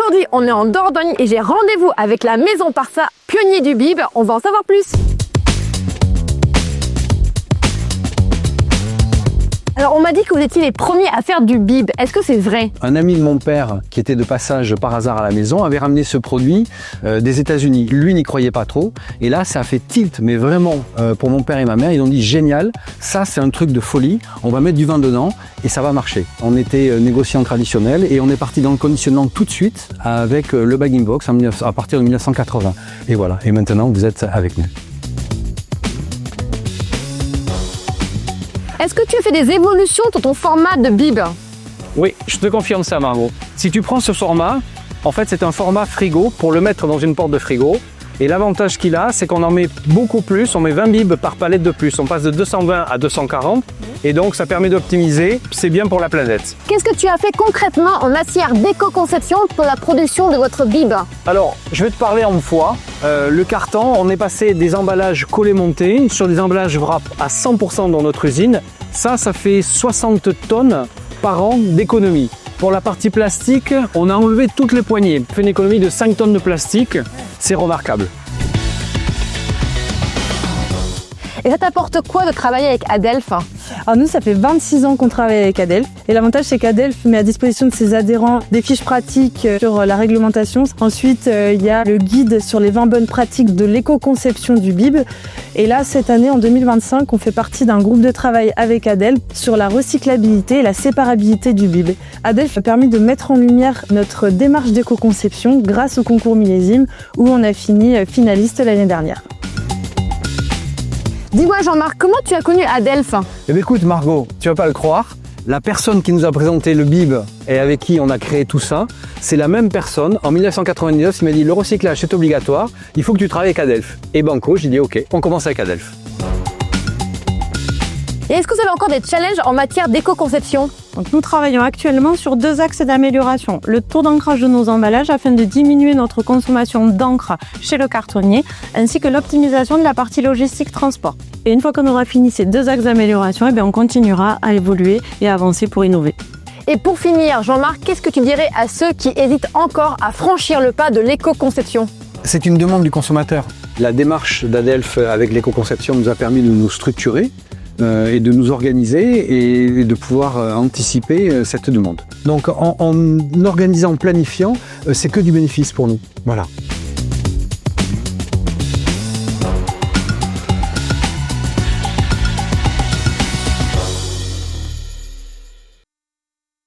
Aujourd'hui, on est en Dordogne et j'ai rendez-vous avec la Maison Parsa, pionnier du bib. On va en savoir plus. Alors, on m'a dit que vous étiez les premiers à faire du bib. Est-ce que c'est vrai? Un ami de mon père, qui était de passage par hasard à la maison, avait ramené ce produit des États-Unis. Lui n'y croyait pas trop. Et là, ça a fait tilt, mais vraiment, pour mon père et ma mère, ils ont dit génial, ça c'est un truc de folie, on va mettre du vin dedans et ça va marcher. On était négociant traditionnel et on est parti dans le conditionnement tout de suite avec le bag-in box à partir de 1980. Et voilà, et maintenant vous êtes avec nous. Est-ce que tu as fait des évolutions dans ton format de bib? Oui, je te confirme ça, Margot. Si tu prends ce format, en fait, c'est un format frigo pour le mettre dans une porte de frigo. Et l'avantage qu'il a, c'est qu'on en met beaucoup plus. On met 20 bibs par palette de plus. On passe de 220 à 240. Et donc, ça permet d'optimiser. C'est bien pour la planète. Qu'est-ce que tu as fait concrètement en matière d'éco-conception pour la production de votre bib? Alors, je vais te parler en fois. Le carton, on est passé des emballages collés-montés sur des emballages wrap à 100% dans notre usine. Ça fait 60 tonnes par an d'économie. Pour la partie plastique, on a enlevé toutes les poignées. On fait une économie de 5 tonnes de plastique. C'est remarquable. Et ça t'apporte quoi de travailler avec Adelph? Alors nous, ça fait 26 ans qu'on travaille avec Adelph. Et l'avantage, c'est qu'Adelph met à disposition de ses adhérents des fiches pratiques sur la réglementation. Ensuite, il y a le guide sur les 20 bonnes pratiques de l'éco-conception du bib. Et là, cette année, en 2025, on fait partie d'un groupe de travail avec Adelph sur la recyclabilité et la séparabilité du bib. Adelph a permis de mettre en lumière notre démarche d'éco-conception grâce au concours millésime où on a fini finaliste l'année dernière. Dis-moi Jean-Marc, comment tu as connu Adelph? Eh bien, écoute Margot, tu vas pas le croire, la personne qui nous a présenté le bib et avec qui on a créé tout ça, c'est la même personne. En 1999, il m'a dit le recyclage c'est obligatoire, il faut que tu travailles avec Adelph. Et banco, j'ai dit ok, on commence avec Adelph. Et est-ce que vous avez encore des challenges en matière d'éco-conception? Donc nous travaillons actuellement sur 2 axes d'amélioration. Le taux d'ancrage de nos emballages afin de diminuer notre consommation d'encre chez le cartonnier, ainsi que l'optimisation de la partie logistique transport. Et une fois qu'on aura fini ces 2 axes d'amélioration, on continuera à évoluer et à avancer pour innover. Et pour finir, Jean-Marc, qu'est-ce que tu dirais à ceux qui hésitent encore à franchir le pas de l'éco-conception? C'est une demande du consommateur. La démarche d'Adelph avec l'éco-conception nous a permis de nous structurer et de nous organiser et de pouvoir anticiper cette demande. Donc en organisant, en planifiant, c'est que du bénéfice pour nous. Voilà.